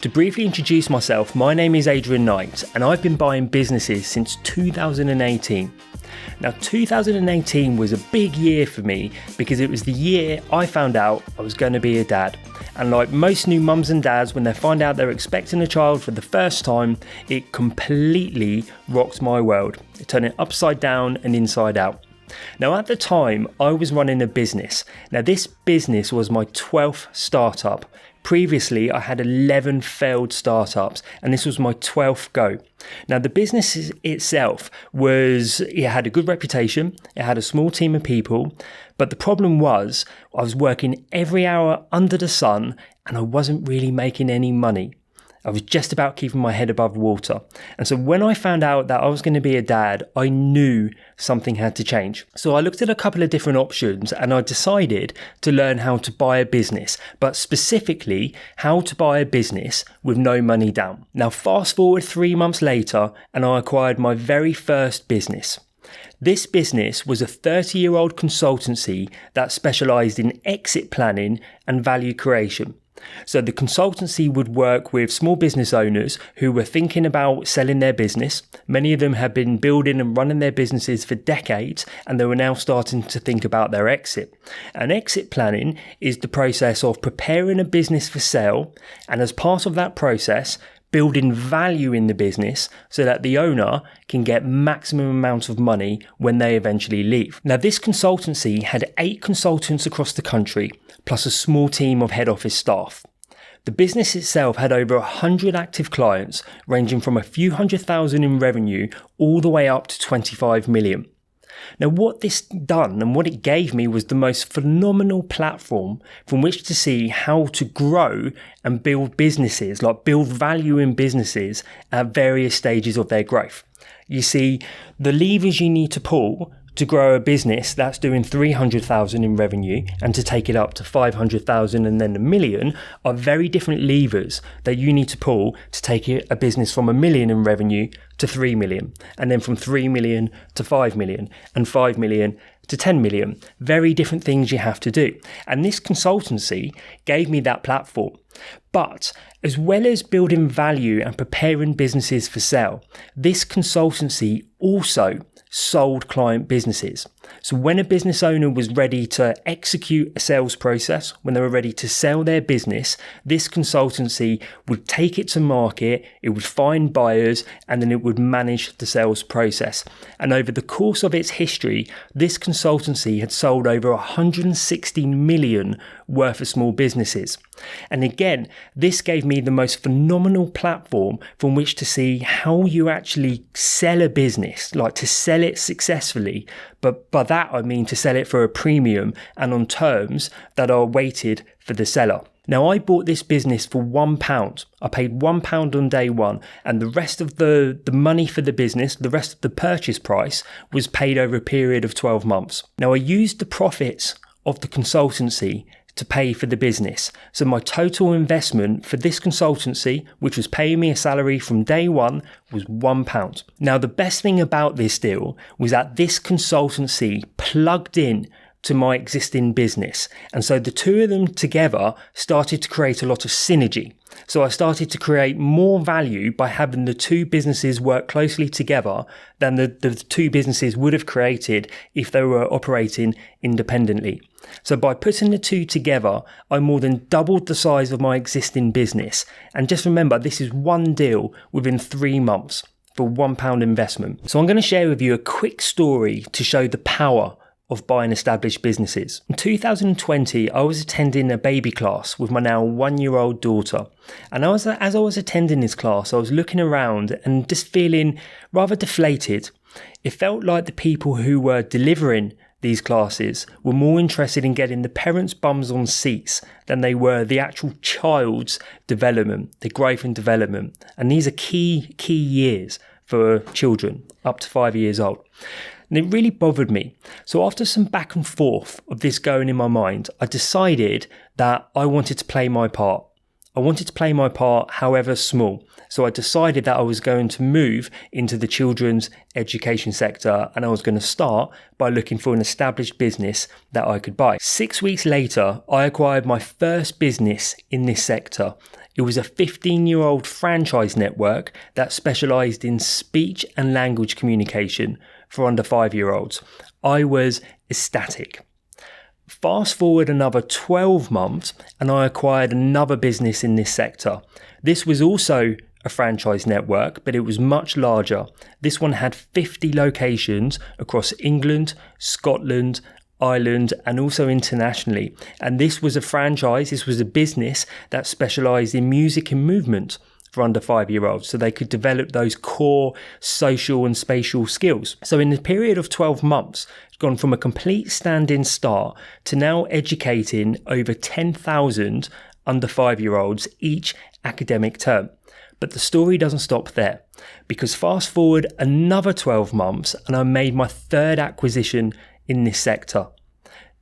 To briefly introduce myself, my name is Adrian Knight and I've been buying businesses since 2018. Now 2018 was a big year for me because it was the year I found out I was going to be a dad. And like most new mums and dads, when they find out they're expecting a child for the first time, it completely rocked my world. It turned it upside down and inside out. Now at the time I was running a business. Now this business was my 12th startup. Previously, I had 11 failed startups, and this was my 12th go. Now, the business itself it had a good reputation, it had a small team of people, but the problem was I was working every hour under the sun and I wasn't really making any money. I was just about keeping my head above water. And so when I found out that I was going to be a dad, I knew something had to change. So I looked at a couple of different options and I decided to learn how to buy a business, but specifically how to buy a business with no money down. Now, fast forward 3 months later and I acquired my very first business. This business was a 30-year-old consultancy that specialized in exit planning and value creation. So the consultancy would work with small business owners who were thinking about selling their business. Many of them had been building and running their businesses for decades, and they were now starting to think about their exit. And exit planning is the process of preparing a business for sale, and as part of that process, building value in the business so that the owner can get maximum amount of money when they eventually leave. Now, this consultancy had 8 consultants across the country, plus a small team of head office staff. The business itself had over 100 active clients, ranging from a few $100,000 in revenue all the way up to 25 million. Now, what this done and what it gave me was the most phenomenal platform from which to see how to grow and build businesses, like build value in businesses at various stages of their growth. You see, the levers you need to pull to grow a business that's doing 300,000 in revenue and to take it up to 500,000 and then 1 million are very different levers that you need to pull to take a business from 1 million in revenue to 3 million, and then from 3 million to 5 million, and 5 million to 10 million. Very different things you have to do. And this consultancy gave me that platform. But as well as building value and preparing businesses for sale, this consultancy also sold client businesses. So when a business owner was ready to execute a sales process, when they were ready to sell their business, this consultancy would take it to market, it would find buyers, and then it would manage the sales process. And over the course of its history, this consultancy had sold over 160 million worth of small businesses. And again, this gave me the most phenomenal platform from which to see how you actually sell a business, like to sell it successfully. But by that, I mean to sell it for a premium and on terms that are weighted for the seller. Now, I bought this business for £1. I paid £1 on day one, and the rest of the money for the business, the rest of the purchase price, was paid over a period of 12 months. Now, I used the profits of the consultancy to pay for the business. So my total investment for this consultancy, which was paying me a salary from day one, was £1. Now, the best thing about this deal was that this consultancy plugged in to my existing business. And so the two of them together started to create a lot of synergy. So I started to create more value by having the two businesses work closely together than the two businesses would have created if they were operating independently. So by putting the two together, I more than doubled the size of my existing business. And just remember, this is one deal within 3 months for £1 investment. So I'm going to share with you a quick story to show the power of buying established businesses. In 2020, I was attending a baby class with my now 1-year-old daughter. And as I was attending this class, I was looking around and just feeling rather deflated. It felt like the people who were delivering these classes were more interested in getting the parents' bums on seats than they were the actual child's development, the growth and development. And these are key years for children up to 5 years old. And it really bothered me. So after some back and forth of this going in my mind, I decided that I wanted to play my part. I I wanted to play my part, however small. So I decided that I was going to move into the children's education sector, and I was going to start by looking for an established business that I could buy. 6 weeks later, I acquired my first business in this sector. It was a 15-year-old franchise network that specialised in speech and language communication for under 5-year-olds. I was ecstatic. Fast forward another 12 months and I acquired another business in this sector. This was also a franchise network, but it was much larger. This one had 50 locations across England, Scotland, Ireland, and also internationally. And this was a franchise, this was a business that specialised in music and movement for under 5-year-olds, so they could develop those core social and spatial skills. So in the period of 12 months, it's gone from a complete standing start to now educating over 10,000 under 5-year-olds each academic term. But the story doesn't stop there, because fast forward another 12 months and I made my third acquisition in this sector.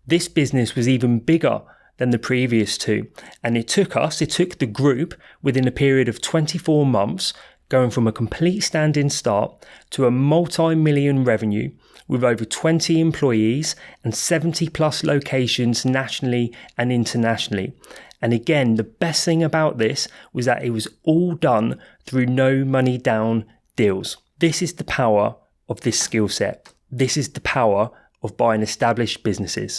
This business was even bigger than the previous two, and it took the group within a period of 24 months, going from a complete standing start to a multi-million revenue with over 20 employees and 70 plus locations nationally and internationally. And again, the best thing about this was that it was all done through no money down deals. This is the power of this skill set. This is the power of buying established businesses.